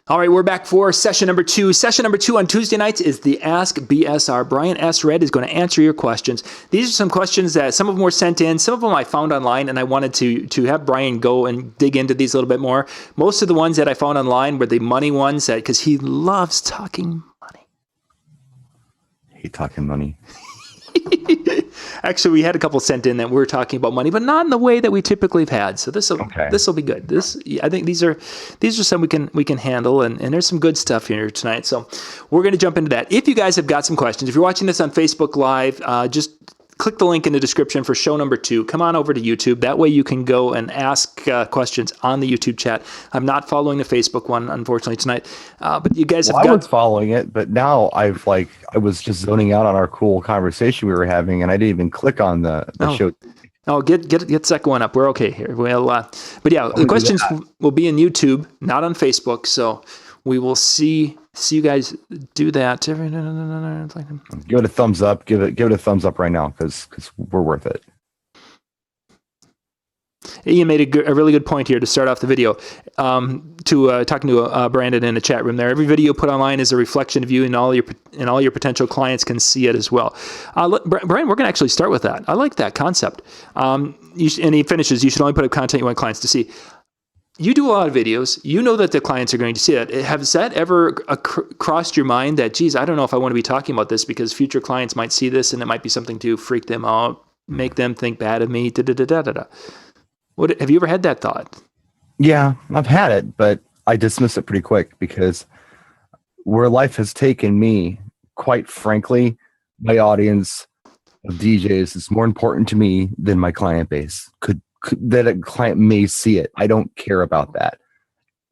All right, we're back for session number 2. Session number 2 on Tuesday nights is the Ask BSR. Brian S. Red is going to answer your questions. These are some questions that some of them were sent in, some of them I found online, and I wanted to have Brian go and dig into these a little bit more. Most of the ones that I found online were the money ones, because he loves talking money. I hate talking money. Actually, we had a couple sent in that were talking about money, but not in the way that we typically have had. So this will be good. I think these are some we can handle, and there's some good stuff here tonight. So we're going to jump into that. If you guys have got some questions, if you're watching this on Facebook Live, just click the link in the description for show number 2. Come on over to YouTube. That way you can go and ask questions on the YouTube chat. I'm not following the Facebook one, unfortunately, tonight. But you guys I was following it, but now I was just zoning out on our cool conversation we were having, and I didn't even click on the show. Oh, get the second one up. We're okay here. But yeah, the questions will be in YouTube, not on Facebook. So we will see you guys do that. Give it a thumbs up. Give it a thumbs up right now because we're worth it. Ian made a really good point here to start off the video. Talking to Brandon in the chat room there. Every video put online is a reflection of you, and all your potential clients can see it as well. Brian, we're going to actually start with that. I like that concept. And he finishes. You should only put up content you want clients to see. You do a lot of videos. You know that the clients are going to see it. Has that ever crossed your mind that, geez, I don't know if I want to be talking about this because future clients might see this and it might be something to freak them out, make them think bad of me, da-da-da-da-da-da. Have you ever had that thought? Yeah, I've had it, but I dismiss it pretty quick because where life has taken me, quite frankly, my audience of DJs is more important to me than my client base. That a client may see it. I don't care about that.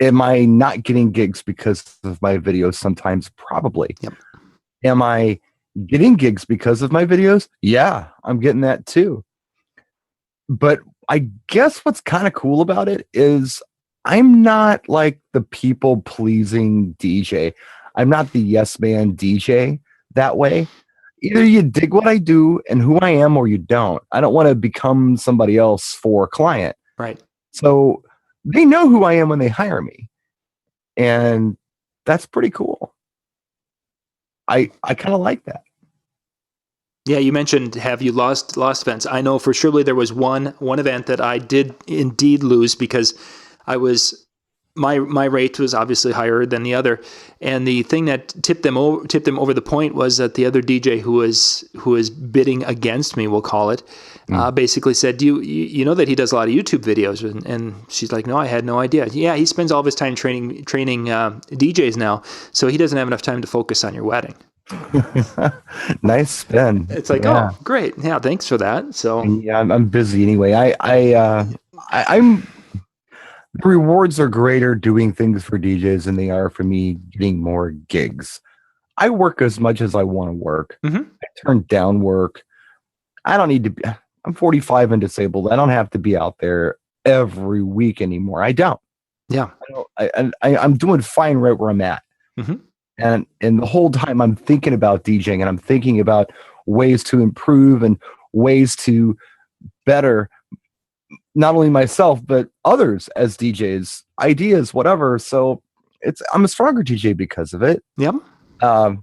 Am I not getting gigs because of my videos? Sometimes, probably. Yep. Am I getting gigs because of my videos? Yeah, I'm getting that too. But I guess what's kind of cool about it is I'm not like the people-pleasing DJ. I'm not the yes man DJ that way. Either you dig what I do and who I am or you don't. I don't want to become somebody else for a client. Right. So they know who I am when they hire me. And that's pretty cool. I kind of like that. Yeah, you mentioned, have you lost events? I know for surely there was one event that I did indeed lose because my rate was obviously higher than the other, and the thing that tipped them over the point was that the other DJ who was bidding against me, we'll call it, basically said, "Do you know that he does a lot of YouTube videos?" And she's like, "No, I had no idea." Yeah, he spends all of his time training DJs now, so he doesn't have enough time to focus on your wedding. Nice spin. It's like, yeah. Oh, great. Yeah, thanks for that. So yeah, I'm busy anyway. I'm the rewards are greater doing things for DJs than they are for me getting more gigs. I work as much as I want to work. Mm-hmm. I turn down work. I don't need to be. I'm 45 and disabled. I don't have to be out there every week anymore. I don't. Yeah. I'm doing fine right where I'm at. Mm-hmm. And the whole time I'm thinking about DJing and I'm thinking about ways to improve and ways to better not only myself, but others as DJs, ideas, whatever. So I'm a stronger DJ because of it. Yep. But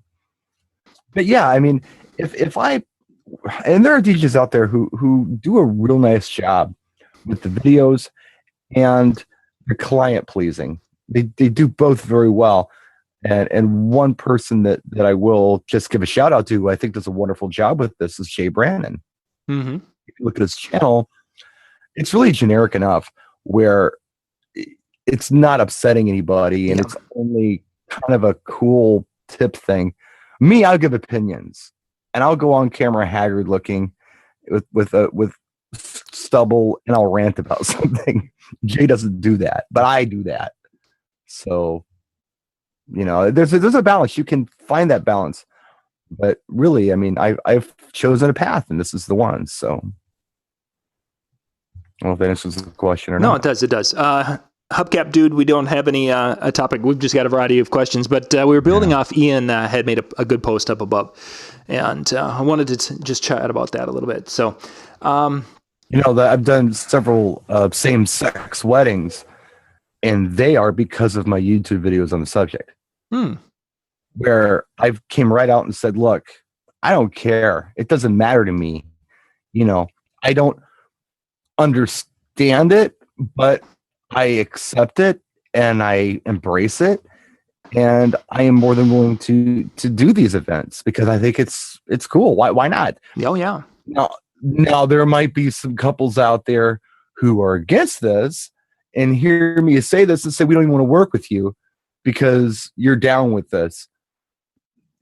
yeah, I mean, and there are DJs out there who do a real nice job with the videos and the client pleasing. They do both very well. And one person that I will just give a shout out to, who I think does a wonderful job with this, is Jay Brannon. Mm-hmm. If you look at his channel, it's really generic enough where it's not upsetting anybody, and it's only kind of a cool tip thing. Me, I'll give opinions, and I'll go on camera haggard looking with stubble, and I'll rant about something. Jay doesn't do that, but I do that. So, you know, there's a balance. You can find that balance, but really, I mean, I've chosen a path, and this is the one. So, I don't know if that answers the question or not. No, it does. It does. Hubcap dude, we don't have any a topic. We've just got a variety of questions, but we were building off. Ian had made a good post up above, and I wanted to just chat about that a little bit. So, you know, I've done several same-sex weddings, And they are because of my YouTube videos on the subject, Hmm. where I came right out and said, look, I don't care. It doesn't matter to me. I don't understand it, but I accept it and I embrace it. And I am more than willing to do these events because I think it's cool. Why not? Oh yeah. Now there might be some couples out there who are against this and hear me say this and say we don't even want to work with you because you're down with this.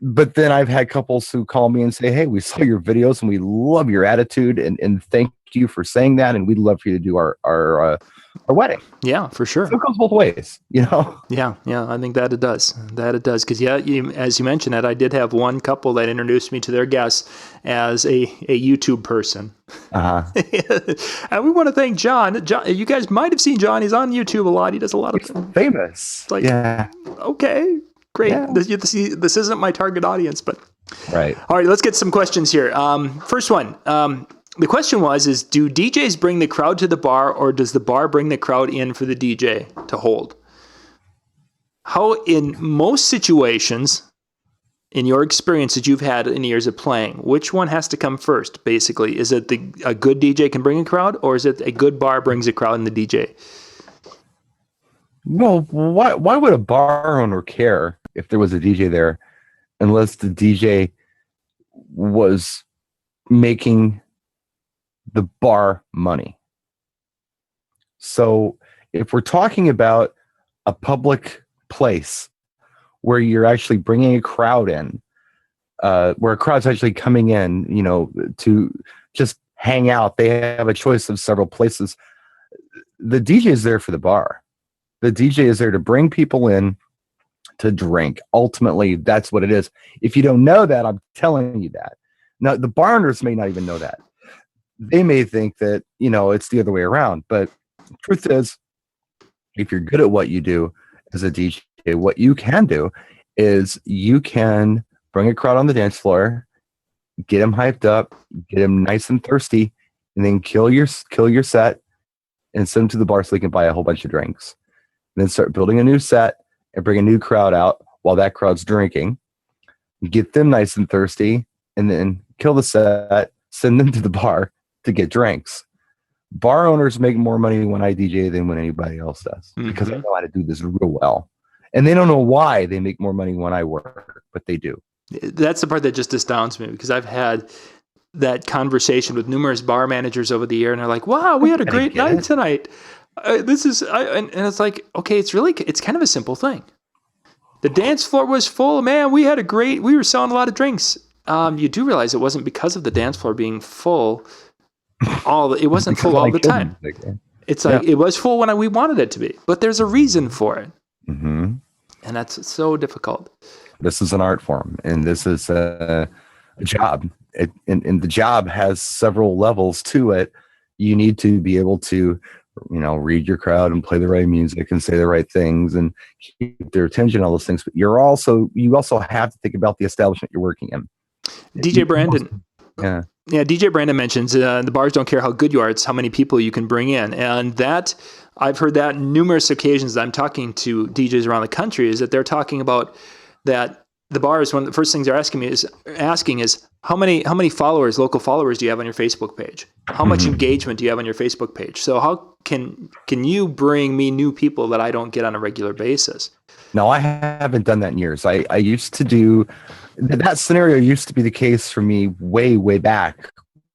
But then I've had couples who call me and say, hey, we saw your videos and we love your attitude and thank you for saying that, and we'd love for you to do our wedding. Yeah, for sure. So it goes both ways, Yeah, I think that it does. Because as you mentioned that, I did have one couple that introduced me to their guests as a YouTube person. Uh-huh. And we want to thank John. John, you guys might have seen John. He's on YouTube a lot. He does a lot of things. Famous. Like, yeah. Okay, great. Yeah. This isn't my target audience, but right. All right, let's get some questions here. First one. The question is do DJs bring the crowd to the bar, or does the bar bring the crowd in for the DJ to hold? How, in most situations, in your experience that you've had in years of playing, which one has to come first, basically? Is it a good DJ can bring a crowd, or is it a good bar brings a crowd and the DJ? Well, why would a bar owner care if there was a DJ there unless the DJ was making the bar money? So if we're talking about a public place where you're actually bringing a crowd in, where a crowd's actually coming in, to just hang out, they have a choice of several places. The DJ is there for the bar. The DJ is there to bring people in to drink. Ultimately, that's what it is. If you don't know that, I'm telling you that. Now, the bar owners may not even know that. They may think that, it's the other way around. But the truth is, if you're good at what you do as a DJ, what you can do is you can bring a crowd on the dance floor, get them hyped up, get them nice and thirsty, and then kill your set and send them to the bar so they can buy a whole bunch of drinks. And then start building a new set and bring a new crowd out while that crowd's drinking. Get them nice and thirsty, and then kill the set, send them to the bar to get drinks. Bar owners make more money when I DJ than when anybody else does because I know how to do this real well. And they don't know why they make more money when I work, but they do. That's the part that just astounds me, because I've had that conversation with numerous bar managers over the year, and they're like, wow, we had a great night tonight. And it's like, okay, it's kind of a simple thing. The dance floor was full, man. We were selling a lot of drinks. You do realize it wasn't because of the dance floor being full. It wasn't full all the time. It's like, it was full when we wanted it to be, but there's a reason for it. Mm-hmm. And that's so difficult. This is an art form, and this is a job. And the job has several levels to it. You need to be able to, read your crowd and play the right music and say the right things and keep their attention, all those things. But you also have to think about the establishment you're working in. DJ Brandon. Yeah. Yeah, DJ Brandon mentions the bars don't care how good you are, it's how many people you can bring in. And that, I've heard that numerous occasions that I'm talking to DJs around the country, is that they're talking about that the bars, one of the first things they're asking is how many followers, local followers, do you have on your Facebook page? How much engagement do you have on your Facebook page? So how can you bring me new people that I don't get on a regular basis? No, I haven't done that in years. I used to do that. Scenario used to be the case for me way, way back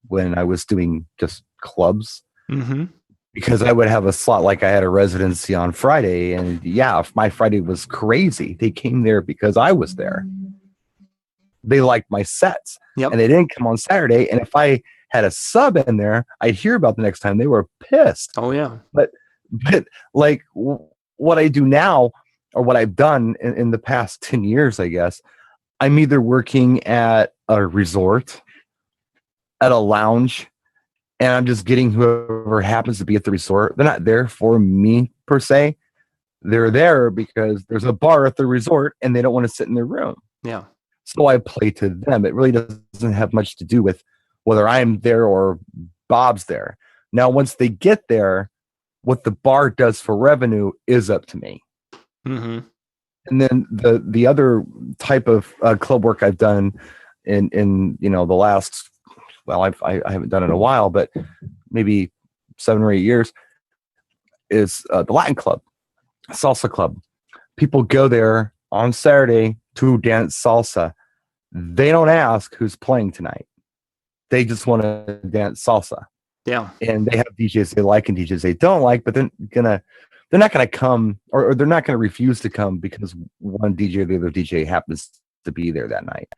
when I was doing just clubs. Mm-hmm. Because I would have a slot, like I had a residency on Friday, and if my Friday was crazy, they came there because I was there. They liked my sets, and they didn't come on Saturday. And if I had a sub in there, I'd hear about the next time. They were pissed. Oh yeah. But like what I do now, or what I've done in the past 10 years, I guess, I'm either working at a resort, at a lounge, and I'm just getting whoever happens to be at the resort. They're not there for me per se. They're there because there's a bar at the resort and they don't want to sit in their room. Yeah. So I play to them. It really doesn't have much to do with whether I'm there or Bob's there. Now, once they get there, what the bar does for revenue is up to me. Mm-hmm. And then the other type of club work I've done in the last, well, I haven't done it in a while, but maybe 7 or 8 years, is the Latin club, salsa club. People go there on Saturday to dance salsa. They don't ask who's playing tonight. They just want to dance salsa. Yeah. And they have DJs they like and DJs they don't like, but they're not gonna come, or they're not gonna refuse to come because one DJ or the other DJ happens to be there that night.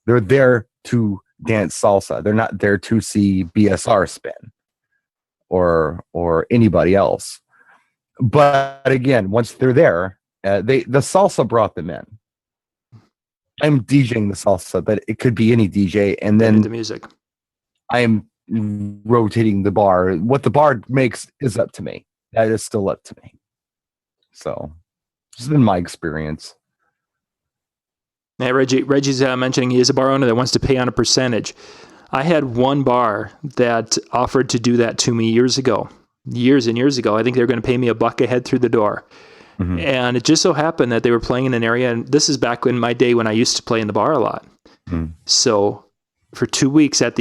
They're there to dance salsa. They're not there to see BSR spin or anybody else. But again, once they're there, the salsa brought them in. I'm DJing the salsa, but it could be any DJ, and then the music. I'm rotating the bar. What the bar makes is up to me. That is still up to me. So, this has been my experience. Yeah, Reggie's mentioning he is a bar owner that wants to pay on a percentage. I had one bar that offered to do that to me years and years ago. I think they were going to pay me $1 a head through the door. Mm-hmm. And it just so happened that they were playing in an area, and this is back in my day when I used to play in the bar a lot. Mm. So for 2 weeks at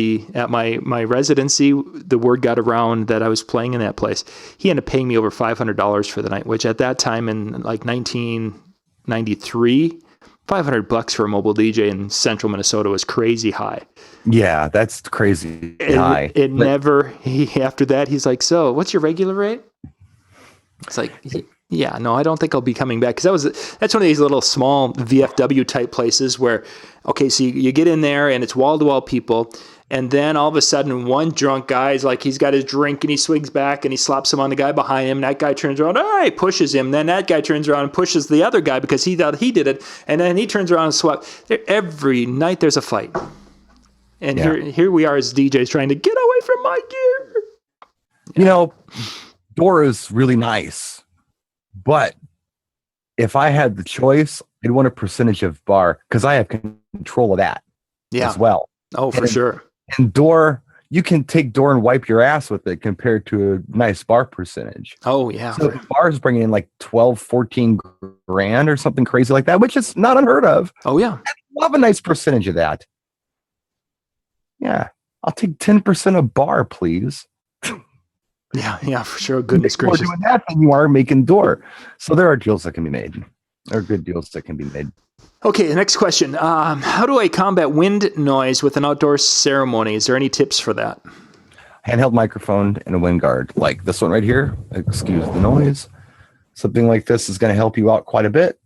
my residency, the word got around that I was playing in that place. He ended up paying me over $500 for the night, which at that time in like 1993, $500 for a mobile DJ in central Minnesota was crazy high. Yeah, that's crazy high. After that, he's like, so what's your regular rate? It's like, yeah, no, I don't think I'll be coming back. Because that's one of these little small VFW type places where, okay, so you get in there and it's wall-to-wall people. And then all of a sudden, one drunk guy is like, he's got his drink and he swings back and he slaps him on the guy behind him. And that guy turns around, all right, pushes him. Then that guy turns around and pushes the other guy because he thought he did it. And then he turns around and swaps. Every night there's a fight. And here we are as DJs trying to get away from my gear. Door is really nice. But if I had the choice, I'd want a percentage of bar because I have control of that as well. Oh, for sure. And door, you can take door and wipe your ass with it compared to a nice bar percentage. Oh, yeah. So the bar is bringing in like 12, 14 grand or something crazy like that, which is not unheard of. Oh, yeah. I'd love a nice percentage of that. Yeah. I'll take 10% of bar, please. Yeah, for sure. Goodness gracious. You're doing that than you are making door. So there are deals that can be made. There are good deals that can be made. Okay, the next question. How do I combat wind noise with an outdoor ceremony? Is there any tips for that? Handheld microphone and a wind guard. Like this one right here. Excuse the noise. Something like this is going to help you out quite a bit.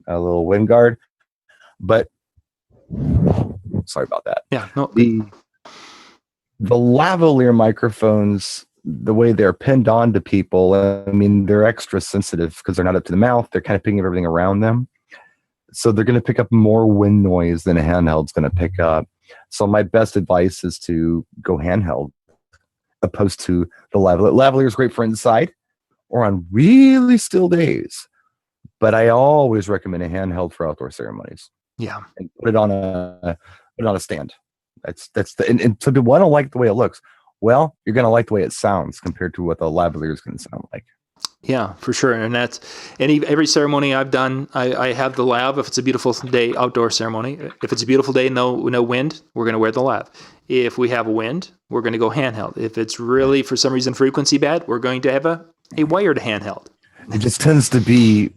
A little wind guard. But sorry about that. Yeah. No. The lavalier microphones, the way they're pinned on to people, I mean, they're extra sensitive because they're not up to the mouth. They're kind of picking up everything around them. So they're going to pick up more wind noise than a handheld's going to pick up. So my best advice is to go handheld opposed to the lavalier. Lavalier is great for inside or on really still days. But I always recommend a handheld for outdoor ceremonies. Yeah. And put it on a stand. And some people, I don't like the way it looks. Well, you're going to like the way it sounds compared to what the lavalier is going to sound like. Yeah, for sure. And that's every ceremony I've done, I have the lav if it's a beautiful day, outdoor ceremony. If it's a beautiful day, no wind, we're going to wear the lav. If we have a wind, we're going to go handheld. If it's really, for some reason, frequency bad, we're going to have a wired handheld. It just tends to be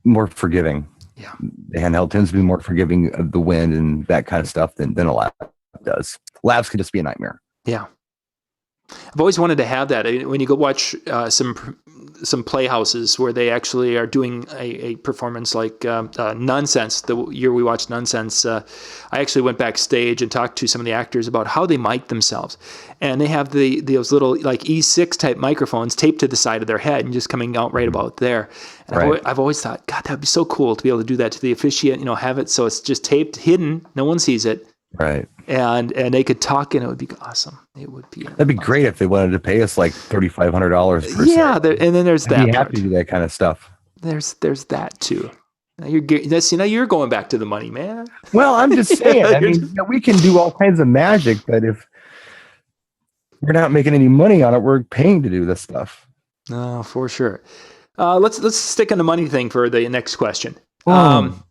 more forgiving. Yeah. The handheld tends to be more forgiving of the wind and that kind of stuff than a lav does. Labs can just be a nightmare. Yeah. I've always wanted to have that. When you go watch some playhouses where they actually are doing a performance like Nonsense, the year we watched Nonsense, I actually went backstage and talked to some of the actors about how they mic themselves. And they have those little like E6 type microphones taped to the side of their head and just coming out right about there. And right. I've always thought, God, that'd be so cool to be able to do that to the officiant, have it so it's just taped, hidden, no one sees it. Right. And they could talk and it would be awesome. It would be. That'd be great if they wanted to pay us like $3,500 per set. And then there's that. I'd be happy to do that kind of stuff. There's that too. Now you're going back to the money, man. Well, I'm just saying. I mean, we can do all kinds of magic, but if we're not making any money on it. We're paying to do this stuff. No, for sure. Let's stick on the money thing for the next question. Oh,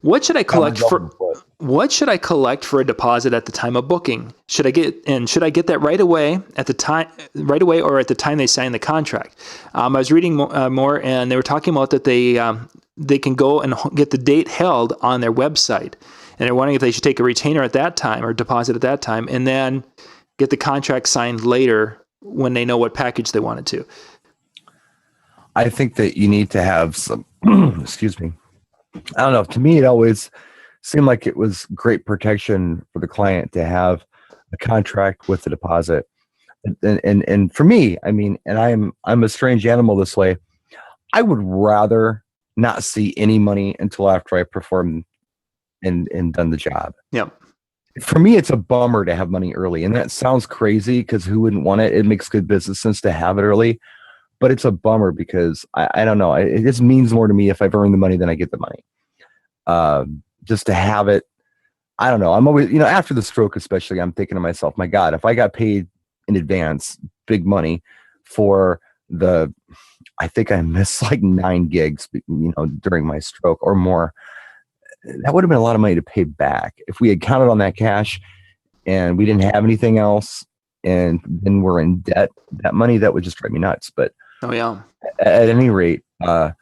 What should I collect myself in for? the foot. What should I collect for a deposit at the time of booking? Should I get that right away or at the time they sign the contract? I was reading more, and they were talking about that they can go and get the date held on their website, and they're wondering if they should take a retainer at that time or deposit at that time, and then get the contract signed later when they know what package they wanted to. I think that you need to have some, excuse me. I don't know. To me, it always seemed like it was great protection for the client to have a contract with a deposit. And for me, I mean, and I'm a strange animal this way. I would rather not see any money until after I perform and done the job. Yep. For me, it's a bummer to have money early. And that sounds crazy because who wouldn't want it? It makes good business sense to have it early. But it's a bummer because I don't know. It just means more to me if I've earned the money than I get the money. Just to have it, I don't know. I'm always, after the stroke especially, I'm thinking to myself, my God, if I got paid in advance, big money for I think I missed like 9 gigs, during my stroke or more. That would have been a lot of money to pay back. If we had counted on that cash and we didn't have anything else and then we're in debt, that money, that would just drive me nuts. But oh yeah, at any rate, a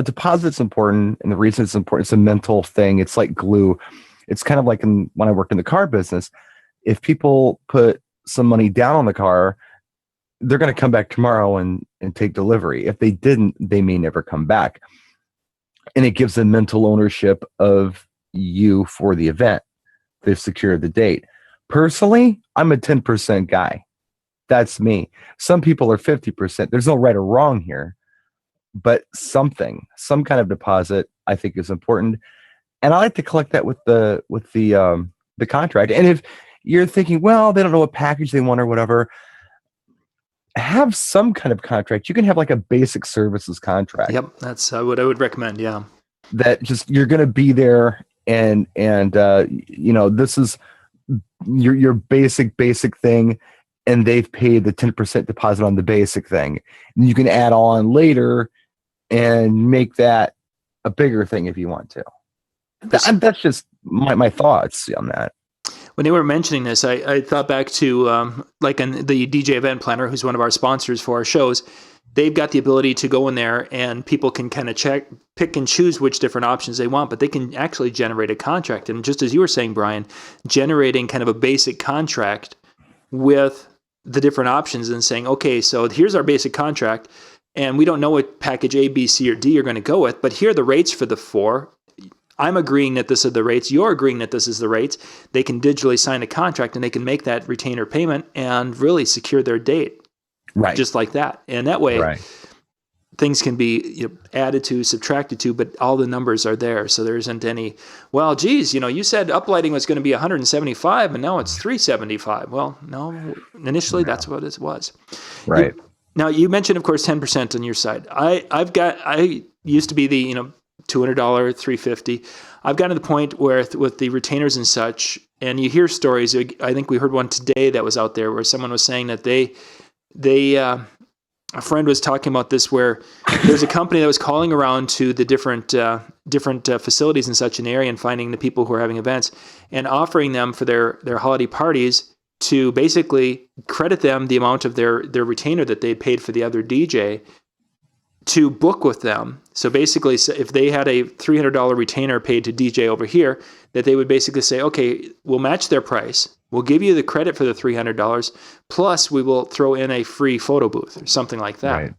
deposit's important, and the reason it's important, it's a mental thing. It's like glue. It's kind of like when I worked in the car business. If people put some money down on the car, they're going to come back tomorrow and take delivery. If they didn't, they may never come back. And it gives them mental ownership of you for the event. They've secured the date. Personally, I'm a 10% guy. That's me. Some people are 50%. There's no right or wrong here, but some kind of deposit I think is important. And I like to collect that with the contract. And if you're thinking, well, they don't know what package they want or whatever, have some kind of contract. You can have like a basic services contract. Yep, that's what I would recommend. Yeah, that just you're going to be there, and this is your basic thing, and they've paid the 10% deposit on the basic thing, and you can add on later and make that a bigger thing if you want to. That's just my thoughts on that. When they were mentioning this, I thought back to like in the DJ Event Planner, who's one of our sponsors for our shows. They've got the ability to go in there and people can kind of pick and choose which different options they want, but they can actually generate a contract. And just as you were saying, Brian, generating kind of a basic contract with the different options and saying, okay, so here's our basic contract, and we don't know what package A, B, C, or D you're going to go with, but here are the rates for the 4. I'm agreeing that this is the rates. You're agreeing that this is the rates. They can digitally sign a contract and they can make that retainer payment and really secure their date. Right. Just like that. And that way, things can be added to, subtracted to, but all the numbers are there. So there isn't any, well, geez, you said uplighting was going to be 175 and now it's 375. Well, no, initially that's what it was. Right. Now you mentioned, of course, 10% on your side. I used to be the, $200, $350. I've gotten to the point where with the retainers and such, and you hear stories. I think we heard one today that was out there where someone was saying that a friend was talking about this, where there's a company that was calling around to the different facilities and such in the area and finding the people who are having events and offering them for their holiday parties to basically credit them the amount of their retainer that they paid for the other DJ to book with them. So basically, if they had a $300 retainer paid to DJ over here, that they would basically say, okay, we'll match their price. We'll give you the credit for the $300, plus we will throw in a free photo booth or something like that.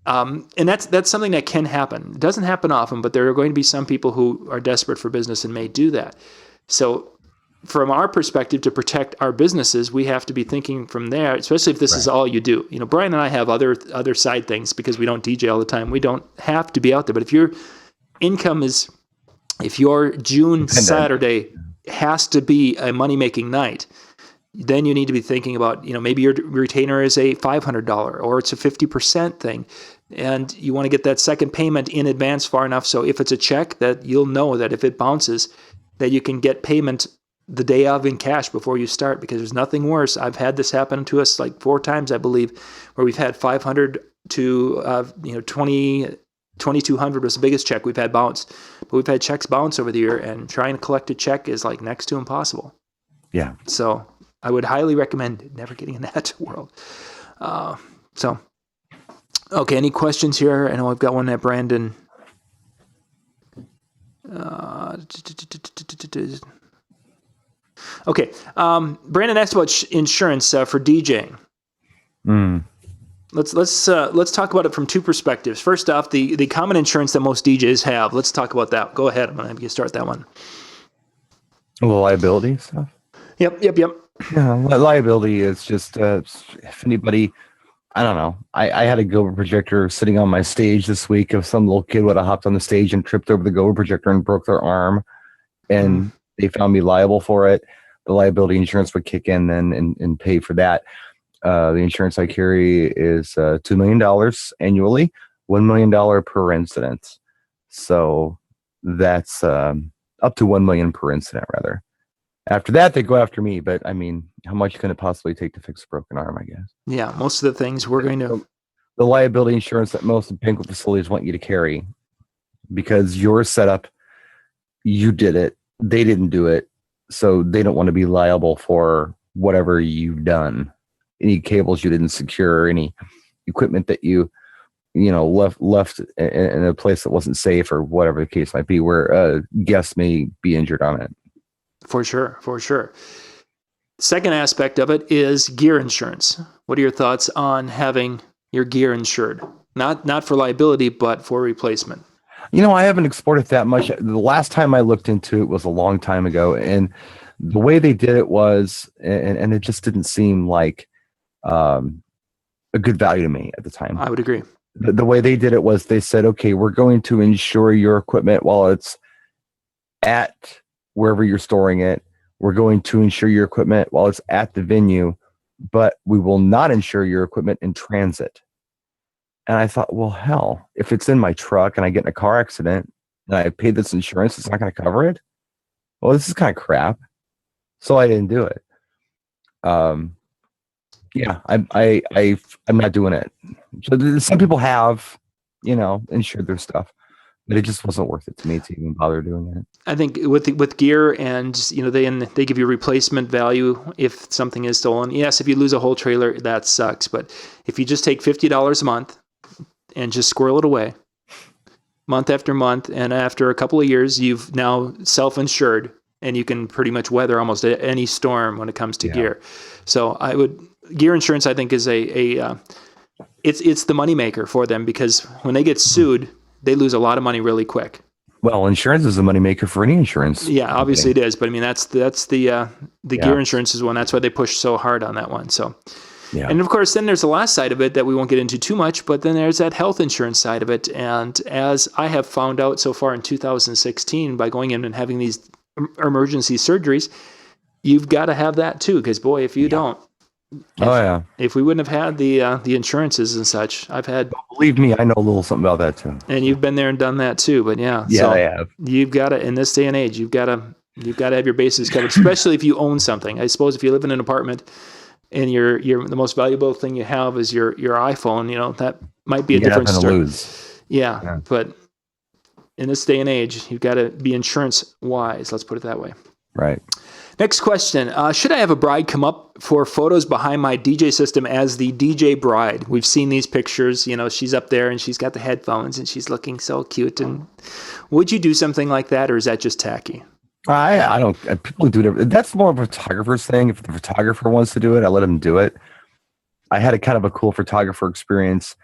Right. And that's something that can happen. It doesn't happen often, but there are going to be some people who are desperate for business and may do that. So from our perspective, to protect our businesses, we have to be thinking from there, especially if this is all you do. Brian and I have other side things because we don't DJ all the time. We don't have to be out there. But if your income is, if your June Saturday has to be a money-making night, then you need to be thinking about, maybe your retainer is a $500 or it's a 50% thing. And you want to get that second payment in advance far enough so if it's a check that you'll know that if it bounces, that you can get payment the day of in cash before you start, because there's nothing worse. I've had this happen to us like 4 times, I believe, where we've had 500 to 2,200 was the biggest check we've had bounce. But we've had checks bounce over the year, and trying to collect a check is like next to impossible. Yeah. So I would highly recommend never getting in that world. Okay, any questions here? I know I've got one that Brandon. Okay, Brandon asked about insurance for DJing. Let's talk about it from 2 perspectives. First off, the common insurance that most DJs have. Let's talk about that. Go ahead. I'm going to have you start that one. The liability stuff. Yep. Yeah, liability is just if anybody, I don't know. I had a GoPro projector sitting on my stage this week. If some little kid would have hopped on the stage and tripped over the GoPro projector and broke their arm, and they found me liable for it, the liability insurance would kick in then and pay for that. The insurance I carry is $2 million annually, $1 million per incident. So that's up to $1 million per incident, rather. After that, they go after me. But I mean, how much can it possibly take to fix a broken arm, I guess? Yeah, most of the things we're going to. The liability insurance that most banquet facilities want you to carry, because your setup, you did it, they didn't do it, so they don't want to be liable for whatever you've done. Any cables you didn't secure, any equipment that you left in a place that wasn't safe, or whatever the case might be, where guests may be injured on it. For sure. Second aspect of it is gear insurance. What are your thoughts on having your gear insured? Not for liability, but for replacement. I haven't explored it that much. The last time I looked into it was a long time ago, and the way they did it was, and it just didn't seem like a good value to me at the time. I would agree. The way they did it was they said, okay, we're going to insure your equipment while it's at wherever you're storing it. We're going to insure your equipment while it's at the venue, but we will not insure your equipment in transit. And I thought, well, hell, if it's in my truck and I get in a car accident and I paid this insurance, it's not going to cover it. Well, this is kind of crap. So I didn't do it. I'm not doing it. So some people have, insured their stuff, but it just wasn't worth it to me to even bother doing it. I think with gear, and they give you replacement value if something is stolen. Yes, if you lose a whole trailer, that sucks. But if you just take $50 a month and just squirrel it away, month after month, and after a couple of years, you've now self-insured, and you can pretty much weather almost any storm when it comes to gear. So gear insurance, I think, is it's the moneymaker for them, because when they get sued, they lose a lot of money really quick. Well, insurance is a moneymaker for any insurance. Yeah, obviously it is, but I mean that's the gear insurance is one. That's why they push so hard on that one. So, and of course, then there's the last side of it that we won't get into too much. But then there's that health insurance side of it, and as I have found out so far in 2016 by going in and having these emergency surgeries, you've got to have that too. Because boy, if you don't. If we wouldn't have had the insurances and such, I've had. Believe me, I know a little something about that too. And you've been there and done that too. But I have. You've got to, in this day and age, you've got to have your bases covered, especially if you own something. I suppose if you live in an apartment and the most valuable thing you have is your iPhone, that might be a different story. Yeah, but in this day and age, you've got to be insurance wise. Let's put it that way. Right. Next question. Should I have a bride come up for photos behind my DJ system as the DJ bride? We've seen these pictures. She's up there and she's got the headphones and she's looking so cute. And would you do something like that, or is that just tacky? I don't. People do it. That's more of a photographer's thing. If the photographer wants to do it, I let him do it. I had a kind of a cool photographer experience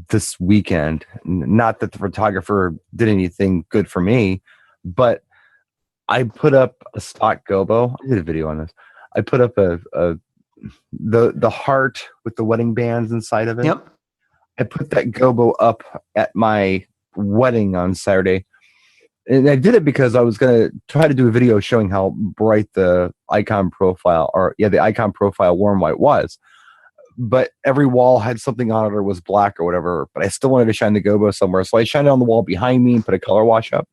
this weekend. Not that the photographer did anything good for me, but I put up a stock gobo. I did a video on this. I put up the heart with the wedding bands inside of it. Yep. I put that gobo up at my wedding on Saturday. And I did it because I was going to try to do a video showing how bright the icon profile warm white was. But every wall had something on it or was black or whatever. But I still wanted to shine the gobo somewhere. So I shined it on the wall behind me and put a color wash up.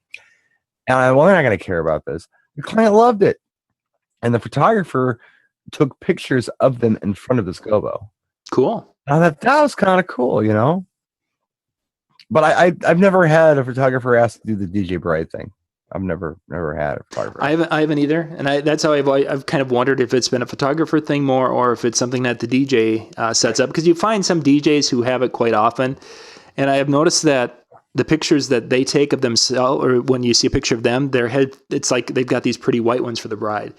And they're not going to care about this. The client loved it. and the photographer took pictures of them in front of this gobo. Cool. Now that was kind of cool, you know. But I've never had a photographer ask to do the DJ Bride thing. I've never had a photographer. I haven't either, and that's how I've kind of wondered if it's been a photographer thing more, or if it's something that the DJ sets up. Because you find some DJs who have it quite often, and I have noticed that the pictures that they take of themselves, or when you see a picture of them, their head, it's like they've got these pretty white ones for the bride.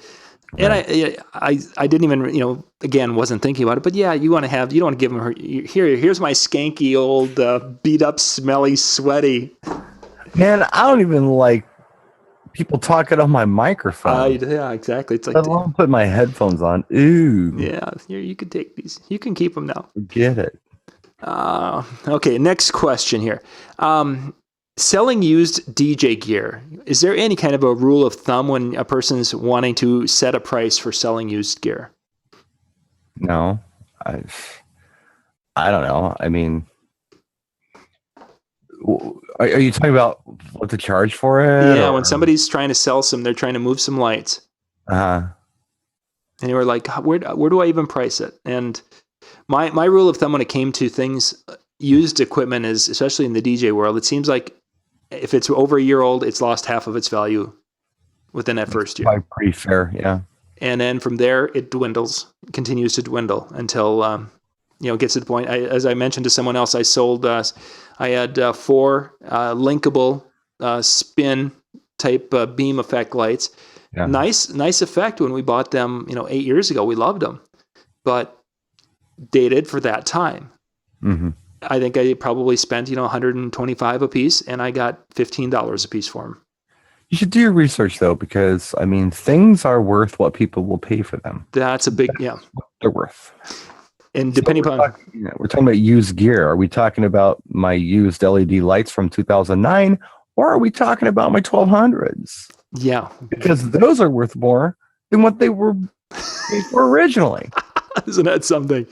And right. I didn't even, again, wasn't thinking about it, but yeah, you don't want to give them her, here's my skanky old beat up, smelly, sweaty. Man, I don't even like people talking on my microphone. Yeah, exactly. It's like, I'll put my headphones on. Ooh. Yeah, here, you can take these. You can keep them now. Get it. Okay, next question here. Selling used DJ gear. Is there any kind of a rule of thumb when a person's wanting to set a price for selling used gear? No, I don't know. I mean, are you talking about what to charge for it? Yeah, when somebody's trying to sell they're trying to move some lights. And you were like, where do I even price it? And my rule of thumb when it came to things, used equipment is, especially in the DJ world, it seems like if it's over a year old, it's lost half of its value within that first year. Probably pretty fair, yeah. And then from there, it continues to dwindle until it gets to the point. As I mentioned to someone else, I sold. I had 4 linkable spin type beam effect lights. Yeah. Nice effect when we bought them. 8 years ago, we loved them, but dated for that time. Mm-hmm. I think I probably spent, $125 a piece, and I got $15 a piece for them. You should do your research though, because I mean, things are worth what people will pay for them. That's a big, That's what they're worth. And depending we're talking about used gear. Are we talking about my used LED lights from 2009, or are we talking about my 1200s? Yeah, because those are worth more than what they were paid for originally. Isn't that something?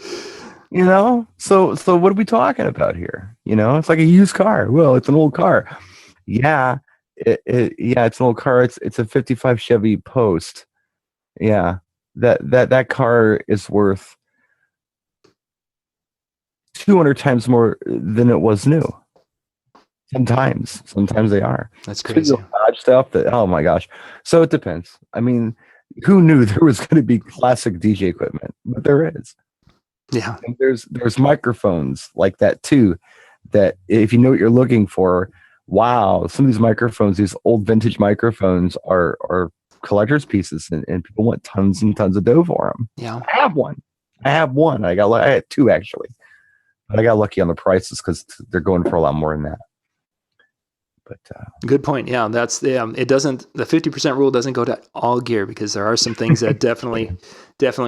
So what are we talking about here? It's like a used car. Well, it's an old car. Yeah, it's an old car. It's a 55 Chevy Post. Yeah, that car is worth 200 times more than it was new. Sometimes they are. That's crazy. Stuff that, oh my gosh. So it depends. I mean, who knew there was going to be classic DJ equipment? But there is. Yeah. And there's microphones like that too, that if you know what you're looking for, wow, some of these microphones, these old vintage microphones are collector's pieces, and people want tons and tons of dough for them. Yeah. I have one. I had 2 actually, but I got lucky on the prices because they're going for a lot more than that. But good point. Yeah, that's it doesn't, the 50% rule doesn't go to all gear, because there are some things that definitely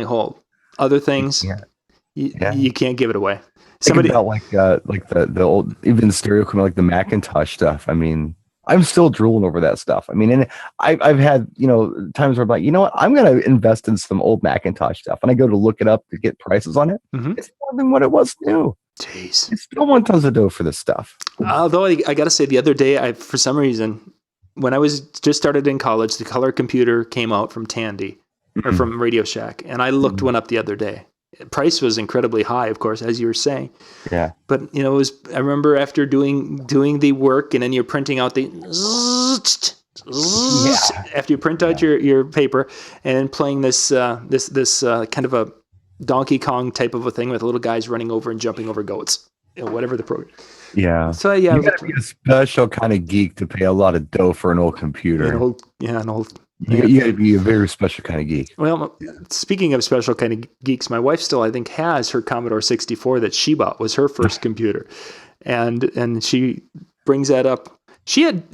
hold. Other things, you can't give it away. Somebody about like the old, even the stereo equipment, like the Macintosh stuff. I mean, I'm still drooling over that stuff. I mean, and I've had times where I'm like, you know what, I'm going to invest in some old Macintosh stuff, and I go to look it up to get prices on it. Mm-hmm. It's more than what it was new. Jeez, you still want tons of dough for this stuff. Although I got to say, the other day, for some reason, when I was just started in college, the color computer came out from Tandy, or from Radio Shack, and I looked one up the other day. Price was incredibly high, of course, as you were saying. Yeah. But it was. I remember after doing the work, and then you're printing out the. After you print out your paper, and then playing this kind of a Donkey Kong type of a thing with little guys running over and jumping over goats, whatever the program. Yeah. So yeah, you gotta be a special kind of geek to pay a lot of dough for an old computer. An old. You got to be a very special kind of geek. Well, speaking of special kind of geeks, my wife still, I think, has her Commodore 64 that she bought, was her first computer, and she brings that up.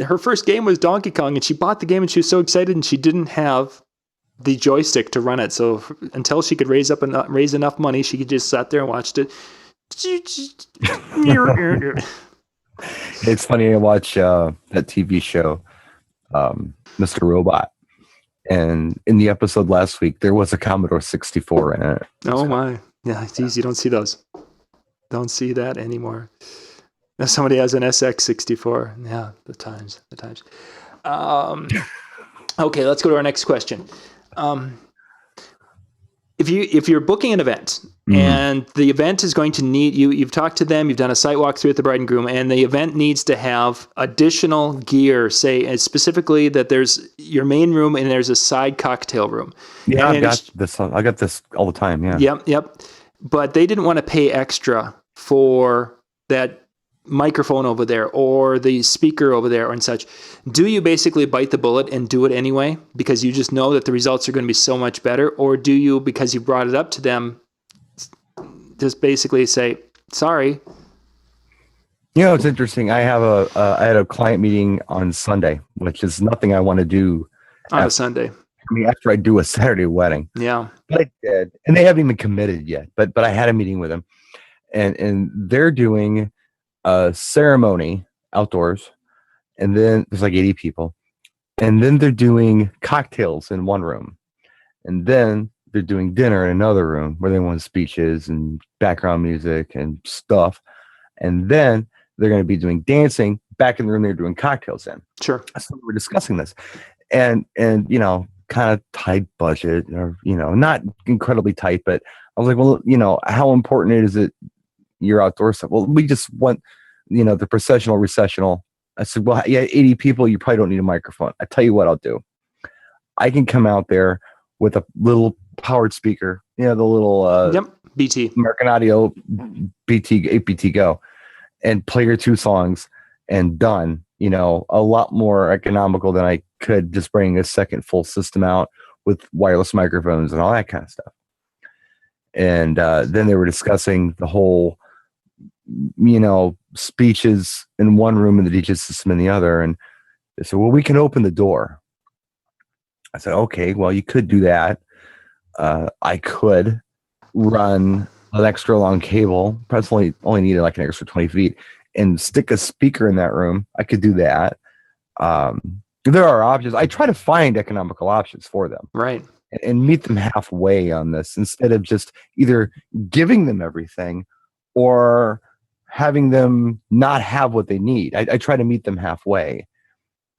Her first game was Donkey Kong, and she bought the game, and she was so excited, and she didn't have the joystick to run it. So until she could raise enough money, she could just sat there and watched it. It's funny. I watch that TV show, Mr. Robot. And in the episode last week, there was a Commodore 64 in it. Oh my. Yeah, geez, you don't see those. Don't see that anymore. Now somebody has an SX64. Yeah, the times. Okay, let's go to our next question. if you're booking an event and the event is going to need you've talked to them, you've done a site walkthrough with the bride and groom, and the event needs to have additional gear, say specifically that there's your main room and there's a side cocktail room. Yeah, and I've got this. I got this all the time. Yeah. Yep. But they didn't want to pay extra for that microphone over there or the speaker over there and such. Do you basically bite the bullet and do it anyway because you just know that the results are going to be so much better? Or do you, because you brought it up to them, just basically say, sorry? You know, it's interesting. I had a client meeting on Sunday, which is nothing I want to do On a Sunday. I mean, after I do a Saturday wedding. Yeah. But I did. And they haven't even committed yet. But I had a meeting with them. And they're doing a ceremony outdoors. And then there's like 80 people. And then they're doing cocktails in one room. And then they're doing dinner in another room where they want speeches and background music and stuff. And then they're going to be doing dancing back in the room they're doing cocktails in. Sure. So we're discussing this. And you know, kind of tight budget, or, you know, not incredibly tight, but I was like, well, you know, how important is it your outdoor stuff? Well, we just want, you know, the processional, recessional. I said, well, yeah, 80 people, you probably don't need a microphone. I tell you what I'll do. I can come out there with a little powered speaker, you know, the little BT American Audio BT 8BT Go, and play your 2 songs and done. You know, a lot more economical than I could just bring a second full system out with wireless microphones and all that kind of stuff. And then they were discussing the whole, you know, speeches in one room and the DJ system in the other. And they said, well, we can open the door. I said, okay, well, you could do that. I could run an extra long cable, probably only needed like an extra 20 feet, and stick a speaker in that room. I could do that. There are options. I try to find economical options for them. Right. And meet them halfway on this instead of just either giving them everything or having them not have what they need. I try to meet them halfway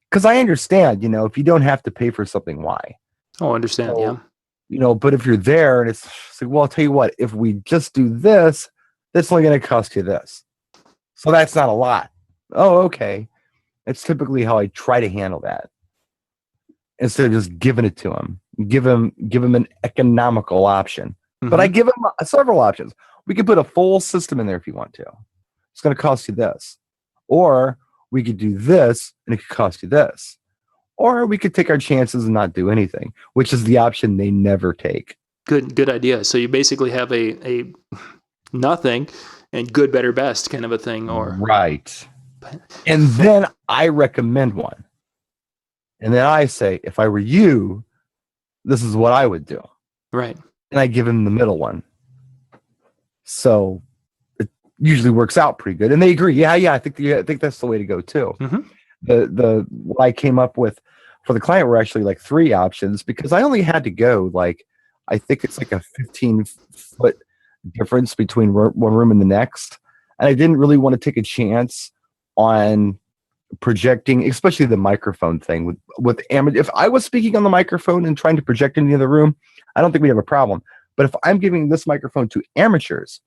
because I understand, you know, if you don't have to pay for something, why? Oh, I understand. So, yeah. You know, but if you're there and it's like, well, I'll tell you what, if we just do this, that's only going to cost you this. So that's not a lot. Oh, okay. That's typically how I try to handle that. Instead of just giving it to them, give them an economical option. Mm-hmm. But I give them several options. We could put a full system in there if you want to. It's going to cost you this. Or we could do this and it could cost you this. Or we could take our chances and not do anything, which is the option they never take. Good idea. So you basically have a nothing and good, better, best kind of a thing. Or right. And then I recommend one. And then I say, if I were you, this is what I would do. Right. And I give him the middle one. So it usually works out pretty good. And they agree. Yeah, I think that's the way to go too. Mm-hmm. What I came up with for the client were actually like 3 options because I only had to go like, I think it's like a 15-foot difference between one room and the next. And I didn't really want to take a chance on projecting, especially the microphone thing with if I was speaking on the microphone and trying to project into the other room, I don't think we'd have a problem. But if I'm giving this microphone to amateurs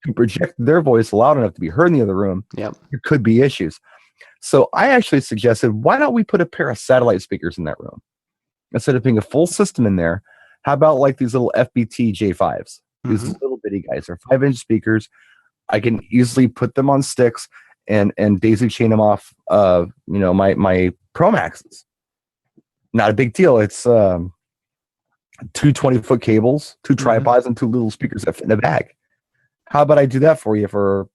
to project their voice loud enough to be heard in the other room, there could be issues. So I actually suggested, why don't we put a pair of satellite speakers in that room instead of putting a full system in there? How about like these little FBT J5s? These little bitty guys. They're 5-inch speakers. I can easily put them on sticks and daisy chain them off my Pro Maxes. Not a big deal. It's 2 20-foot cables, 2 tripods, and 2 little speakers that fit in a bag. How about I do that for you for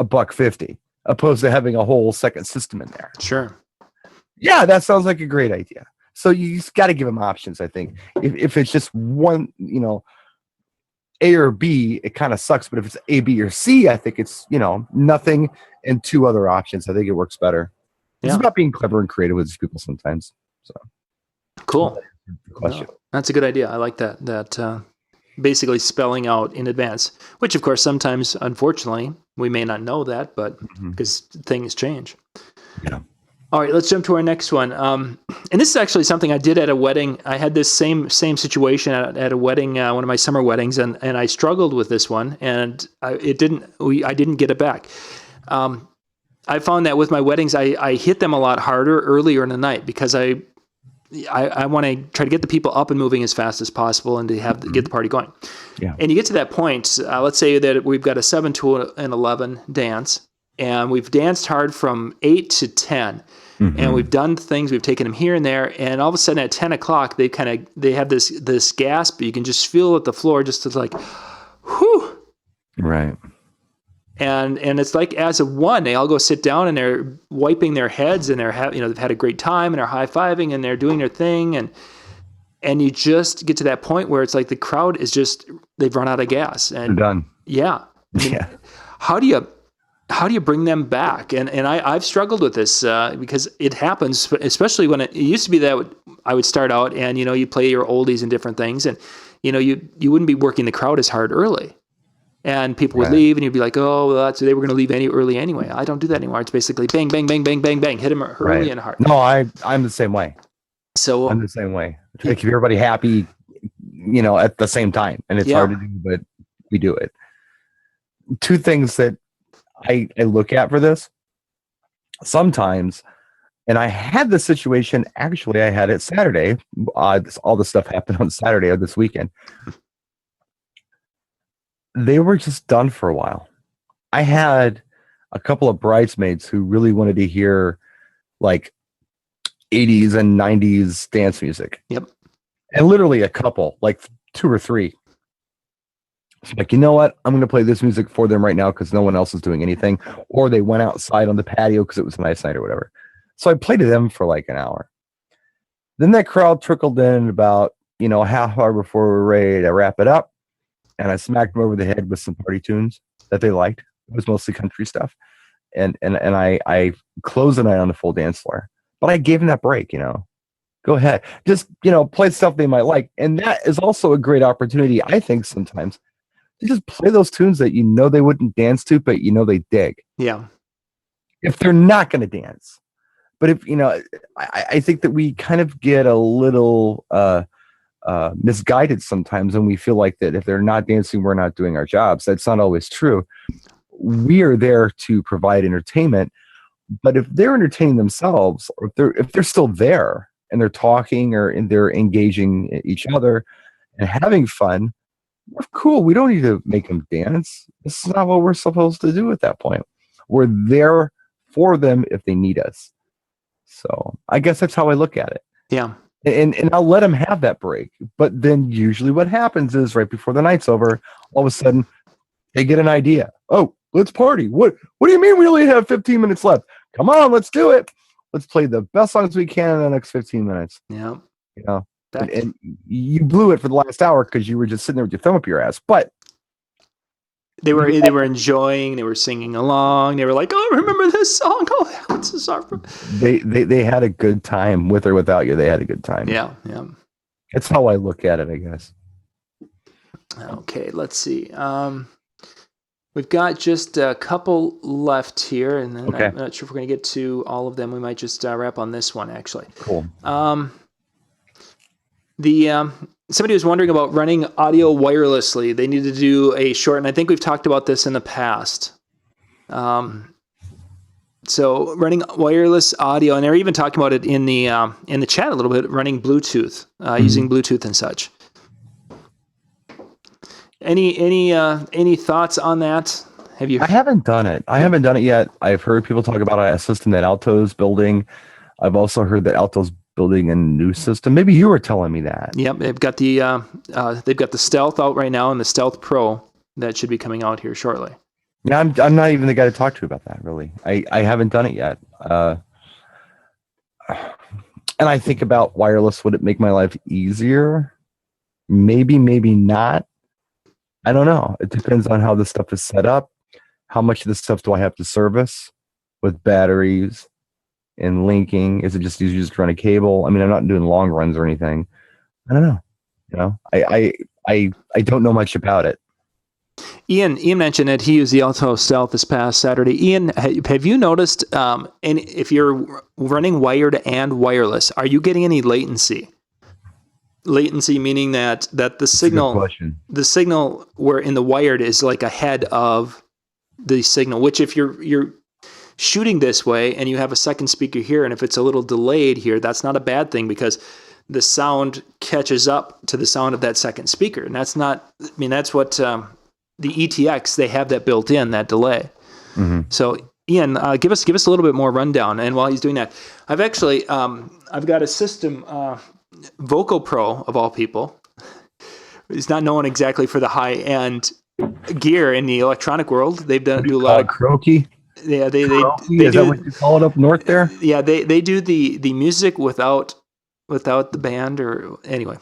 $150, opposed to having a whole second system in there? Sure. Yeah, that sounds like a great idea. So you just got to give them options, I think. If it's just one, you know, A or B, it kind of sucks. But if it's A, B, or C, I think it's, you know, nothing and 2 other options. I think it works better. It's about being clever and creative with these people sometimes. So cool. Question. No, that's a good idea. I like that. That basically spelling out in advance, which of course sometimes, unfortunately, we may not know that, but because things change. Yeah. All right, let's jump to our next one. And this is actually something I did at a wedding. I had this same situation at a wedding, one of my summer weddings, and I struggled with this one, and I didn't get it back. I found that with my weddings, I hit them a lot harder earlier in the night because I want to try to get the people up and moving as fast as possible and to get the party going. Yeah. And you get to that point, let's say that we've got a 7 to an 11 dance, and we've danced hard from 8 to 10. And we've done things, we've taken them here and there, and all of a sudden at 10 o'clock, they have this gasp. You can just feel at the floor, just like, whew. Right. And it's like as of one, they all go sit down and they're wiping their heads and they've had a great time and they're high-fiving and they're doing their thing, and you just get to that point where it's like the crowd is they've run out of gas and they're done. Yeah. Yeah. How do you bring them back? And I've struggled with this because it happens, especially when it used to be that I would start out and, you play your oldies and different things. And, you wouldn't be working the crowd as hard early. And people would leave and you'd be like, oh, well, they were going to leave early anyway. I don't do that anymore. It's basically bang, bang, bang, bang, bang, bang. Hit them early and hard. No, I'm the same way. So I'm the same way. Try to keep everybody happy, at the same time. And it's hard to do, but we do it. Two things that I look at for this sometimes, and I had this situation, actually I had it Saturday. All this stuff happened on Saturday of this weekend. They were just done for a while. I had a couple of bridesmaids who really wanted to hear like 80s and 90s dance music. Yep. And literally a couple, like 2 or 3. It's like, you know what? I'm going to play this music for them right now because no one else is doing anything. Or they went outside on the patio because it was a nice night or whatever. So I played to them for like an hour. Then that crowd trickled in about, a half hour before we were ready to wrap it up. And I smacked them over the head with some party tunes that they liked. It was mostly country stuff. And I closed the night on the full dance floor. But I gave them that break, Go ahead. Just, play stuff they might like. And that is also a great opportunity, I think, sometimes to just play those tunes that they wouldn't dance to, but they dig. Yeah. If they're not going to dance. But if, I think that we kind of get a little misguided sometimes, and we feel like that if they're not dancing, we're not doing our jobs. That's not always true. We are there to provide entertainment, but if they're entertaining themselves, or if they're still there and they're talking and they're engaging each other and having fun, we're cool. We don't need to make them dance. This is not what we're supposed to do at that point. We're there for them if they need us. So I guess that's how I look at it. Yeah. And I'll let them have that break. But then usually what happens is right before the night's over, all of a sudden they get an idea. Oh, let's party. What do you mean we only have 15 minutes left? Come on, let's do it. Let's play the best songs we can in the next 15 minutes. Yeah. And you blew it for the last hour because you were just sitting there with your thumb up your ass. But they were enjoying, they were singing along, they were like, oh, remember this song? Oh, what's this song from? They had a good time with or without you. They had a good time. Yeah. That's how I look at it, I guess. Okay, let's see. We've got just a couple left here, and then I'm not sure if we're going to get to all of them. We might just wrap on this one, actually. Cool. Somebody was wondering about running audio wirelessly. They need to do a short, and I think we've talked about this in the past. So running wireless audio, and they're even talking about it in the chat a little bit, running Bluetooth, using Bluetooth and such. Any thoughts on that? Have you? I haven't done it. I haven't done it yet. I've heard people talk about a system that Alto's building. I've also heard that Alto's building a new system. Maybe you were telling me that. Yep, they've got the Stealth out right now, and the Stealth Pro that should be coming out here shortly. Yeah, I'm not even the guy to talk to about that. Really, I haven't done it yet. And I think about wireless. Would it make my life easier? Maybe not. I don't know. It depends on how the stuff is set up. How much of this stuff do I have to service with batteries and linking? Is it just easier to run a cable? I mean, I'm not doing long runs or anything. I don't know. I don't know much about it. Ian mentioned that he used the Alto Stealth this past Saturday. Ian, have you noticed, and if you're running wired and wireless, are you getting any latency? Latency meaning that the signal where in the wired is like ahead of the signal, which if you're shooting this way and you have a second speaker here, and if it's a little delayed here, that's not a bad thing because the sound catches up to the sound of that second speaker. And that's not, I mean, that's what the ETX, they have that built in, that delay. Mm-hmm. So Ian, give us a little bit more rundown. And while he's doing that, I've actually, I've got a system, Vocal Pro of all people. It's not known exactly for the high-end gear in the electronic world. They've do a lot of croaky. Yeah, they is do, that what you call it up north there? Yeah, they do the music without the band, or anyway.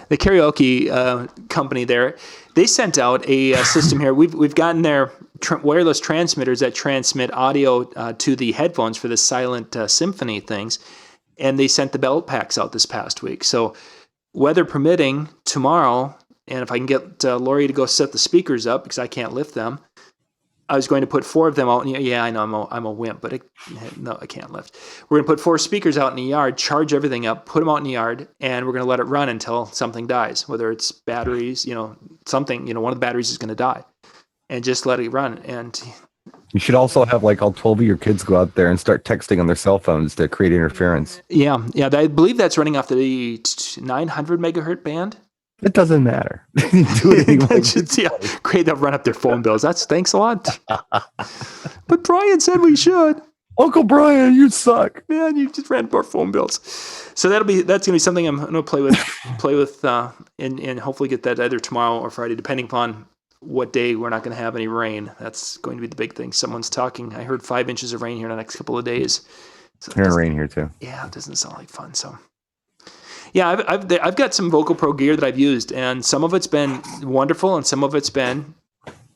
The karaoke company there, they sent out a system here. We've gotten their wireless transmitters that transmit audio to the headphones for the silent symphony things, and they sent the belt packs out this past week. So weather permitting, tomorrow, and if I can get Lori to go set the speakers up because I can't lift them, I was going to put 4 of them out. Yeah, I know I'm a wimp, but I can't lift. We're going to put 4 speakers out in the yard, charge everything up, put them out in the yard, and we're going to let it run until something dies, whether it's batteries, something, one of the batteries is going to die, and just let it run. And you should also have like all 12 of your kids go out there and start texting on their cell phones to create interference. Yeah. I believe that's running off the 900 megahertz band. It doesn't matter. Do it anyway. Great, they'll run up their phone bills. Thanks a lot. But Brian said we should. Uncle Brian, you suck. Man, you just ran up our phone bills. So that's gonna be something I'm gonna play with, and hopefully get that either tomorrow or Friday, depending upon what day we're not gonna have any rain. That's going to be the big thing. Someone's talking. I heard 5 inches of rain here in the next couple of days. So it's rain here too. Yeah, it doesn't sound like fun. So. Yeah, I've got some Vocal Pro gear that I've used, and some of it's been wonderful, and some of it's been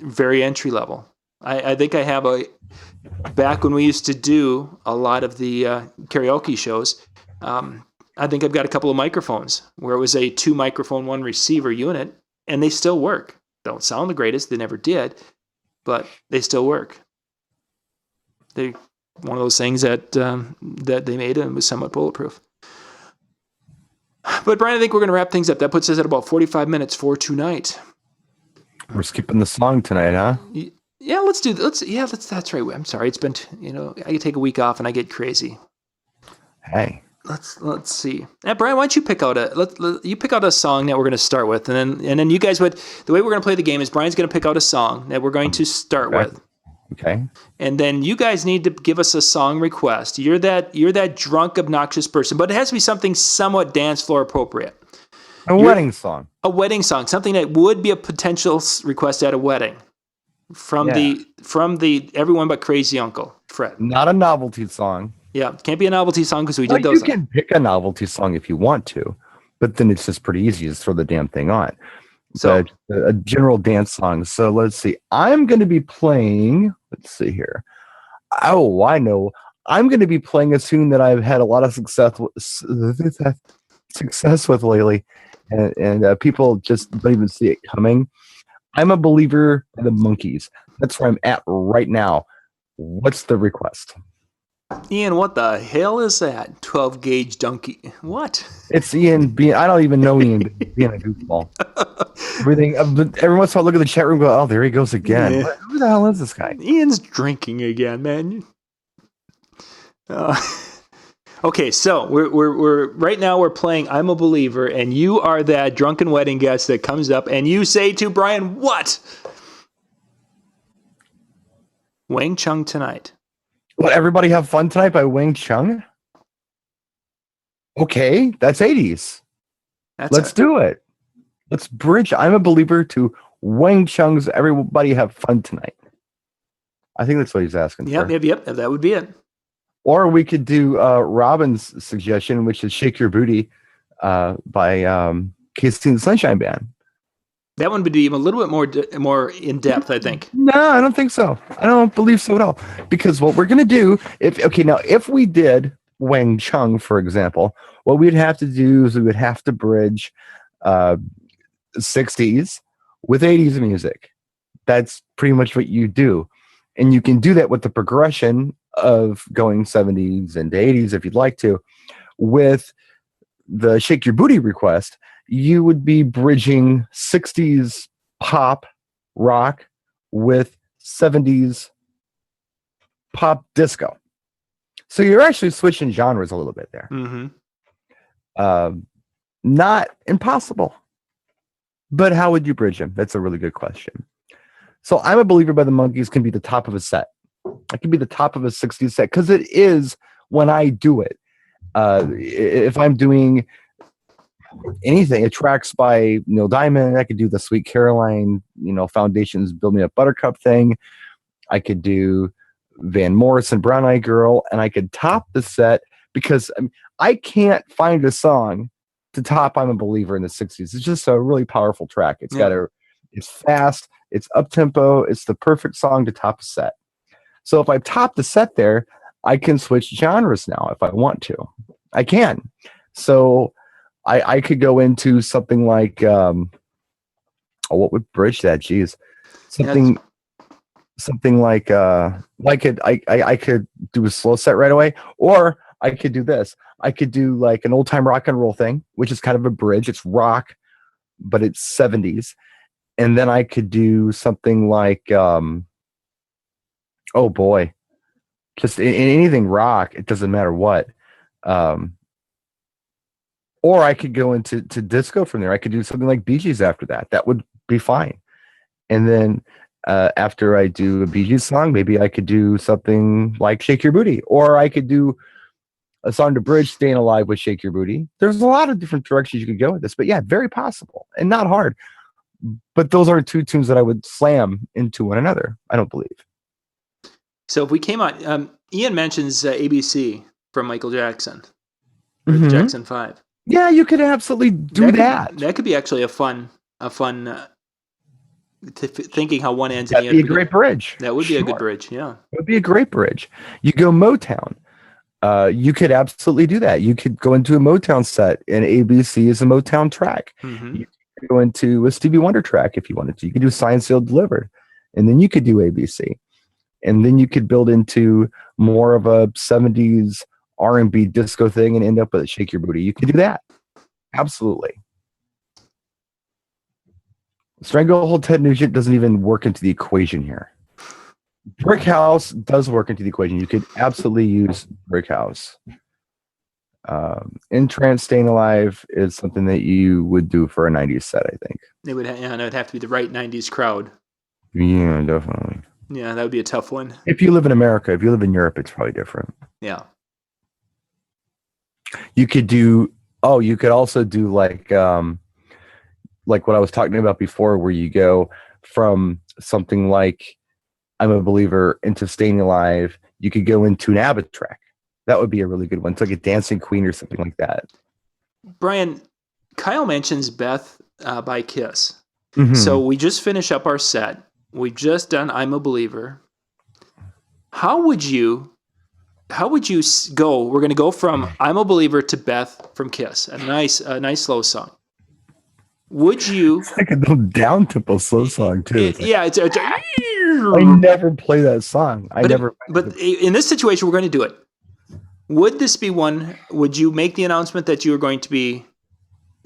very entry level. I think I have back when we used to do a lot of the karaoke shows, I think I've got a couple of microphones where it was a 2 microphone, 1 receiver unit, and they still work. Don't sound the greatest, they never did, but they still work. They're one of those things that they made and was somewhat bulletproof. But Brian, I think we're going to wrap things up. That puts us at about 45 minutes for tonight. We're skipping the song tonight, huh? Yeah, let's do. That's right. I'm sorry. It's been, I take a week off and I get crazy. Hey. Let's see. Brian, why don't you pick out a song that we're going to start with, and then you guys the way we're going to play the game is Brian's going to pick out a song that we're going to start with. Okay. And then you guys need to give us a song request. You're that drunk, obnoxious person, but it has to be something somewhat dance floor appropriate. Wedding song. A wedding song, something that would be a potential request at a wedding from the Everyone But Crazy Uncle, Fred. Not a novelty song. Yeah, can't be a novelty song because we did those. You can pick a novelty song if you want to, but then it's just pretty easy. Just throw the damn thing on. So a general dance song. So let's see. I'm going to be playing. Let's see here. Oh, I know. I'm going to be playing a tune that I've had a lot of success with lately, and people just don't even see it coming. I'm a Believer in the Monkees. That's where I'm at right now. What's the request? Ian, what the hell is that? 12 gauge donkey. What? It's Ian being, I don't even know Ian being a goofball. Every once in a while I look at the chat room and go, oh, there he goes again. Yeah. Who the hell is this guy? Ian's drinking again, man. Okay, so we're right now we're playing I'm a Believer, and you are that drunken wedding guest that comes up and you say to Brian, what? Wang Chung Tonight. What, Everybody Have Fun Tonight by Wang Chung? Okay, that's 80s. Let's do it. Let's bridge I'm a Believer to Wang Chung's Everybody Have Fun Tonight. I think that's what he's asking for. Yep, that would be it. Or we could do Robin's suggestion, which is Shake Your Booty by Casey and the Sunshine Band. That one would be a little bit more in depth, I think. No, I don't think so. I don't believe so at all. Because what we're going to do, if we did Wang Chung, for example, what we'd have to do is we would have to bridge 60s with 80s music. That's pretty much what you do. And you can do that with the progression of going 70s into 80s if you'd like to. With the Shake Your Booty request, you would be bridging 60s pop rock with 70s pop disco. So you're actually switching genres a little bit there. Not impossible. But how would you bridge them? That's a really good question. So I'm a Believer by the Monkees can be the top of a set. It can be the top of a 60s set because it is when I do it. If I'm doing anything, tracks by Neil Diamond, I could do the Sweet Caroline, Foundation's Build Me Up Buttercup thing. I could do Van Morrison, Brown Eyed Girl, and I could top the set because I can't find a song to top I'm a Believer in the 60s. It's just a really powerful track. It's it's fast, it's up tempo, it's the perfect song to top a set. So if I top the set there, I can switch genres now if I want to. I can. So I could go into something like what would bridge that? Geez. Something like I could do a slow set right away, or I could do this. I could do like an old time rock and roll thing, which is kind of a bridge. It's rock, but it's 70s. And then I could do something like oh boy, just in anything rock. It doesn't matter what. Or I could go into disco from there. I could do something like Bee Gees after that. That would be fine. And then after I do a Bee Gees song, maybe I could do something like Shake Your Booty. Or I could do a song to bridge Staying Alive with Shake Your Booty. There's a lot of different directions you could go with this. But yeah, very possible and not hard. But those are two tunes that I would slam into one another, I don't believe. So if we came on, Ian mentions ABC from Michael Jackson, or the Jackson 5. Yeah, you could absolutely do that. That could be actually a fun thinking how one ends. That'd be a great bridge. That would be a good bridge. Yeah, it would be a great bridge. You go Motown. You could absolutely do that. You could go into a Motown set, and ABC is a Motown track. You could go into a Stevie Wonder track if you wanted to. You could do Signed, Sealed, Delivered, and then you could do ABC, and then you could build into more of a 70s R&B disco thing and end up with a Shake Your Booty. You could do that. Absolutely. Stranglehold Ted Nugent doesn't even work into the equation here. Brick House does work into the equation. You could absolutely use Brick House. In Trance Staying Alive is something that you would do for a 90s set, I think. It would it'd have to be the right 90s crowd. Yeah, definitely. Yeah, that would be a tough one. If you live in America, if you live in Europe, it's probably different. Yeah. You could also do like what I was talking about before, where you go from something like I'm a Believer into Staying Alive. You could go into an ABBA track. That would be a really good one. It's like a Dancing Queen or something like that. Brian, Kyle mentions Beth by Kiss. So we just finished up our set. We've just done I'm a Believer. How would you go? We're going to go from I'm a Believer to Beth from Kiss. A nice slow song. Would you? It's like a little down tempo slow song too. It's I never play that song. But in this situation, we're going to do it. Would this be one? Would you make the announcement that you were going to be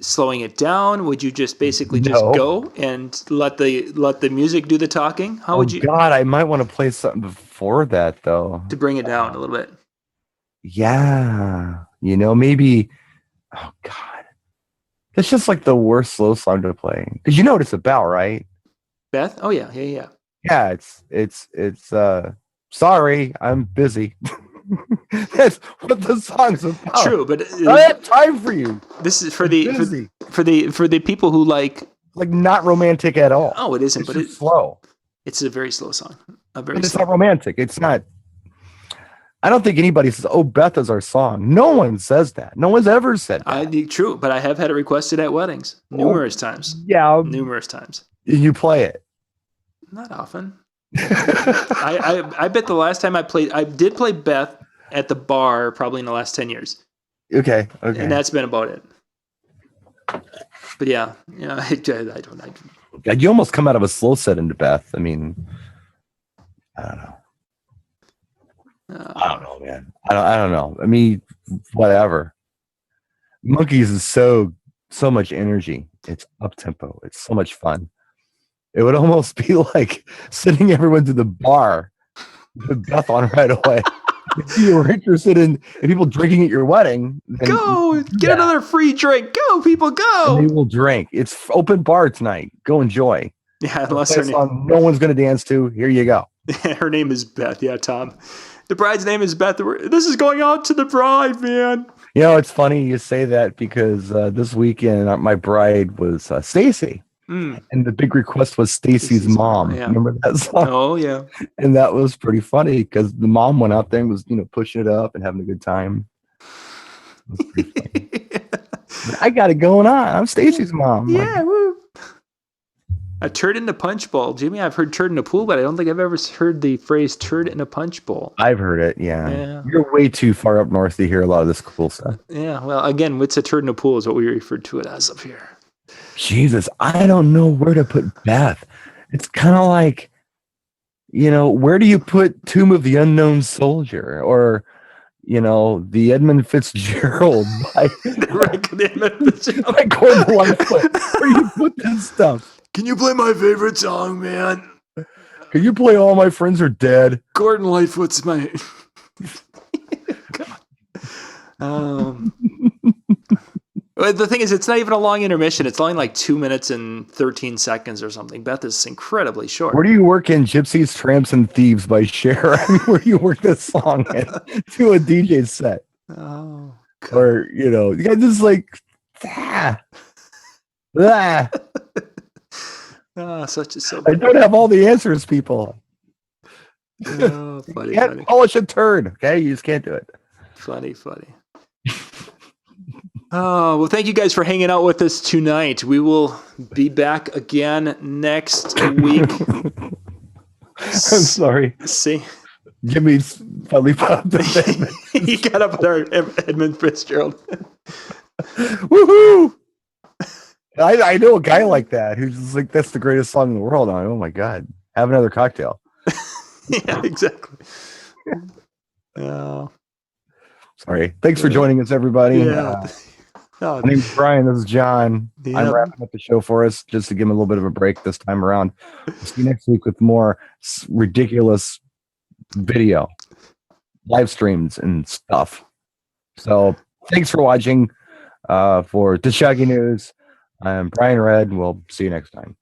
slowing it down? Would you just basically just go and let the music do the talking? How would you? God, I might want to play something before that though to bring it down a little bit. Yeah, maybe. Oh God, that's just like the worst slow song to play because you know what it's about, right? Beth? Oh yeah. Yeah, it's sorry, I'm busy. That's what the song's about. True, but I have time for you. This is for the people who like not romantic at all. Oh, it isn't, but it's slow. It's a very slow song. It's not romantic. It's not. I don't think anybody says, "Oh, Beth is our song." No one says that. No one's ever said that. True, but I have had it requested at weddings numerous times. Yeah, numerous times. You play it. Not often. I bet the last time I did play Beth at the bar probably in the last 10 years. Okay. And that's been about it. But yeah, I don't. God, you almost come out of a slow set into Beth. I mean, I don't know. I don't know, man. I don't know. I mean, whatever. Monkeys is so much energy. It's up tempo. It's so much fun. It would almost be like sending everyone to the bar with Beth on right away. If you were interested in people drinking at your wedding, then go get another free drink. Go, people, go. And they will drink. It's open bar tonight. Go enjoy. Yeah, unless her name, no one's going to dance to. Here you go. Her name is Beth. Yeah, Tom. The bride's name is Beth. This is going out to the bride, man. You know, it's funny you say that because this weekend my bride was Stacy. And the big request was Stacy's mom. Yeah. Remember that song? Oh, yeah. And that was pretty funny because the mom went out there and was, pushing it up and having a good time. I got it going on. I'm Stacy's mom. Yeah, woo. A turd in the punch bowl. Jimmy, I've heard turd in a pool, but I don't think I've ever heard the phrase turd in a punch bowl. I've heard it, yeah. You're way too far up north to hear a lot of this cool stuff. Yeah, well, again, what's a turd in a pool is what we referred to it as up here. Jesus, I don't know where to put Beth. It's kind of like, where do you put Tomb of the Unknown Soldier or, the Edmund Fitzgerald by Gordon Lightfoot? Where do you put this stuff? Can you play my favorite song, man? Can you play All My Friends Are Dead? Gordon Lightfoot's my... The thing is, it's not even a long intermission. It's only like 2 minutes and 13 seconds or something. Beth is incredibly short. Where do you work in Gypsies, Tramps, and Thieves by Cher? I mean, where do you work this song in to a DJ set? Oh, God. Or, you guys just like, such a so. I don't have all the answers, people. Oh, funny, you can't polish a turd, okay? You just can't do it. Funny. Oh, well, thank you guys for hanging out with us tonight. We will be back again next week. I'm sorry. See? Jimmy's finally popped up. He got up with our Edmund Fitzgerald. Woohoo! I know a guy like that who's just like, that's the greatest song in the world. Oh my God. Have another cocktail. Yeah, exactly. Sorry. Thanks for joining us, everybody. Yeah. My name's Brian. This is John. Yep. I'm wrapping up the show for us just to give him a little bit of a break this time around. We'll see you next week with more ridiculous video, live streams, and stuff. So thanks for watching for Tashagi News. I'm Brian Red. We'll see you next time.